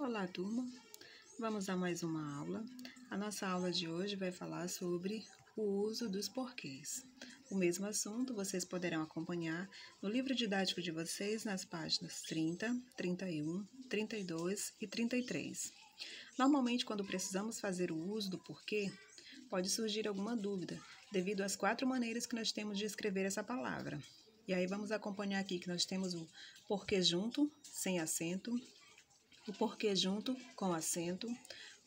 Olá, turma! Vamos a mais uma aula. A nossa aula de hoje vai falar sobre o uso dos porquês. O mesmo assunto vocês poderão acompanhar no livro didático de vocês nas páginas 30, 31, 32 e 33. Normalmente, quando precisamos fazer o uso do porquê, pode surgir alguma dúvida, devido às 4 maneiras que nós temos de escrever essa palavra. E aí vamos acompanhar aqui que nós temos o porquê junto, sem acento, o porquê junto com acento,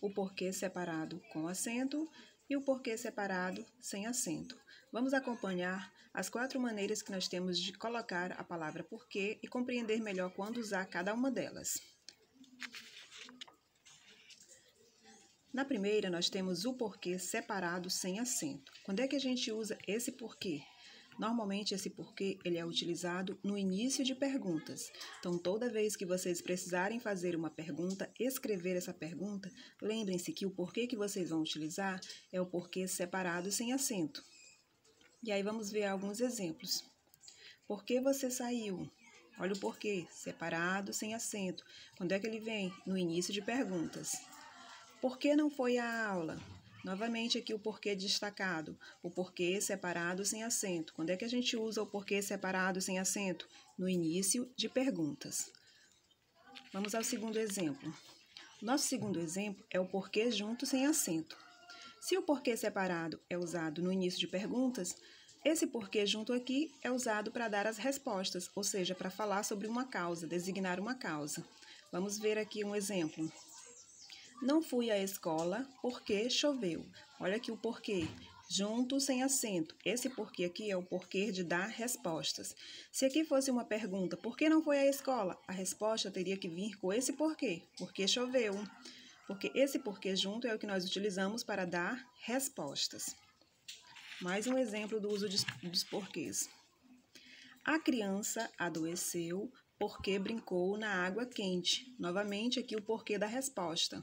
o porquê separado com acento e o porquê separado sem acento. Vamos acompanhar as 4 maneiras que nós temos de colocar a palavra porquê e compreender melhor quando usar cada uma delas. Na primeira, nós temos o porquê separado sem acento. Quando é que a gente usa esse porquê? Normalmente, esse porquê ele é utilizado no início de perguntas. Então, toda vez que vocês precisarem fazer uma pergunta, escrever essa pergunta, lembrem-se que o porquê que vocês vão utilizar é o porquê separado sem acento. E aí, vamos ver alguns exemplos. Por que você saiu? Olha o porquê, separado sem acento. Quando é que ele vem? No início de perguntas. Por que não foi à aula? Novamente aqui o porquê destacado, o porquê separado sem acento. Quando é que a gente usa o porquê separado sem acento? No início de perguntas. Vamos ao segundo exemplo. Nosso segundo exemplo é o porquê junto sem acento. Se o porquê separado é usado no início de perguntas, esse porquê junto aqui é usado para dar as respostas, ou seja, para falar sobre uma causa, designar uma causa. Vamos ver aqui um exemplo. Não fui à escola porque choveu. Olha aqui o porquê, junto sem acento. Esse porquê aqui é o porquê de dar respostas. Se aqui fosse uma pergunta, por que não foi à escola? A resposta teria que vir com esse porquê, porque choveu. Porque esse porquê junto é o que nós utilizamos para dar respostas. Mais um exemplo do uso dos porquês. A criança adoeceu porque brincou na água quente. Novamente, aqui o porquê da resposta.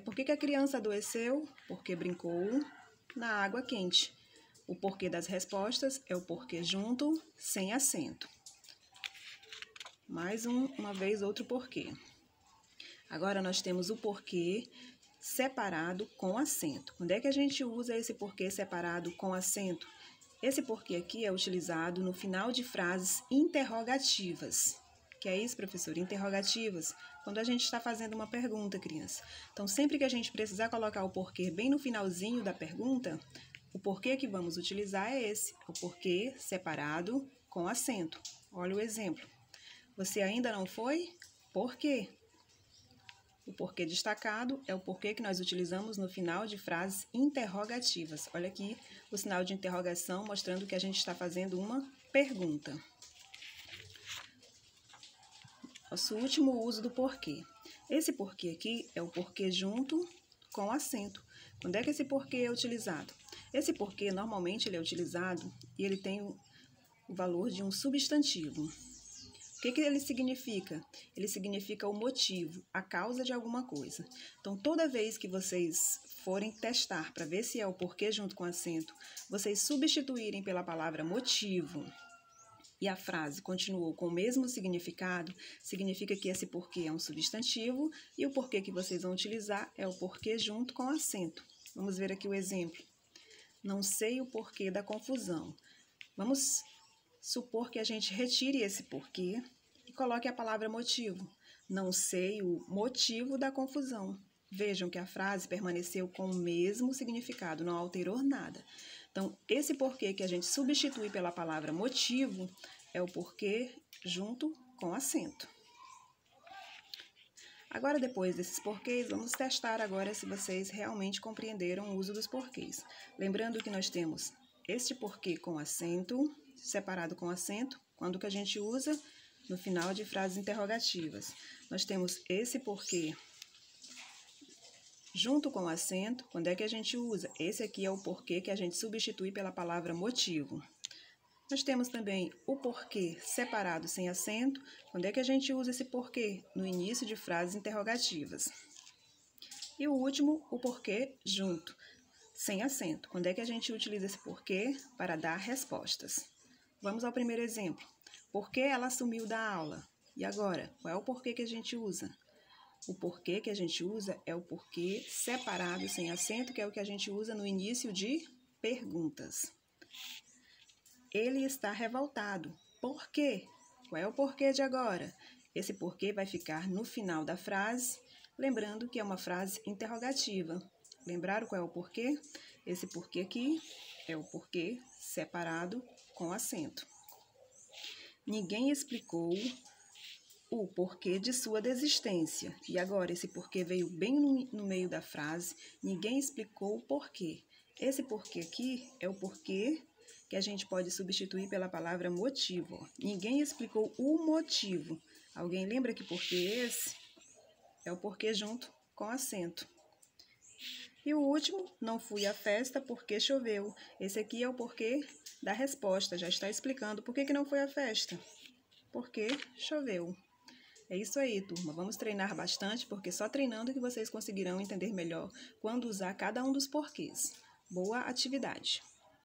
Por que a criança adoeceu? Porque brincou na água quente. O porquê das respostas é o porquê junto, sem acento. Mais uma vez, outro porquê. Agora, nós temos o porquê separado com acento. Quando é que a gente usa esse porquê separado com acento? Esse porquê aqui é utilizado no final de frases interrogativas. Que é isso, professor? Interrogativas. Quando a gente está fazendo uma pergunta, criança. Então, sempre que a gente precisar colocar o porquê bem no finalzinho da pergunta, o porquê que vamos utilizar é esse, o porquê separado com acento. Olha o exemplo. Você ainda não foi? Por quê? O porquê destacado é o porquê que nós utilizamos no final de frases interrogativas. Olha aqui o sinal de interrogação mostrando que a gente está fazendo uma pergunta. Nosso último uso do porquê. Esse porquê aqui é o porquê junto com acento. Quando é que esse porquê é utilizado? Esse porquê, normalmente, ele é utilizado e ele tem o valor de um substantivo. O que ele significa? Ele significa o motivo, a causa de alguma coisa. Então, toda vez que vocês forem testar para ver se é o porquê junto com acento, vocês substituírem pela palavra motivo, e a frase continuou com o mesmo significado, significa que esse porquê é um substantivo e o porquê que vocês vão utilizar é o porquê junto com acento. Vamos ver aqui o exemplo. Não sei o porquê da confusão. Vamos supor que a gente retire esse porquê e coloque a palavra motivo. Não sei o motivo da confusão. Vejam que a frase permaneceu com o mesmo significado, não alterou nada. Então, esse porquê que a gente substitui pela palavra motivo é o porquê junto com acento. Agora, depois desses porquês, vamos testar agora se vocês realmente compreenderam o uso dos porquês. Lembrando que nós temos este porquê com acento, separado com acento, quando que a gente usa? No final de frases interrogativas. Nós temos esse porquê junto com acento, quando é que a gente usa? Esse aqui é o porquê que a gente substitui pela palavra motivo. Nós temos também o porquê separado sem acento, quando é que a gente usa esse porquê? No início de frases interrogativas. E o último, o porquê junto, sem acento. Quando é que a gente utiliza esse porquê? Para dar respostas. Vamos ao primeiro exemplo. Por que ela sumiu da aula? E agora, qual é o porquê que a gente usa? O porquê que a gente usa é o porquê separado, sem acento, que é o que a gente usa no início de perguntas. Ele está revoltado. Por quê? Qual é o porquê de agora? Esse porquê vai ficar no final da frase, lembrando que é uma frase interrogativa. Lembraram qual é o porquê? Esse porquê aqui é o porquê separado com acento. Ninguém explicou o porquê de sua desistência. E agora, esse porquê veio bem no meio da frase, ninguém explicou o porquê. Esse porquê aqui é o porquê que a gente pode substituir pela palavra motivo. Ninguém explicou o motivo. Alguém lembra que porquê esse? É o porquê junto com acento. E o último, não fui à festa porque choveu. Esse aqui é o porquê da resposta, já está explicando por que não foi à festa. Porque choveu. É isso aí, turma. Vamos treinar bastante, porque só treinando que vocês conseguirão entender melhor quando usar cada um dos porquês. Boa atividade!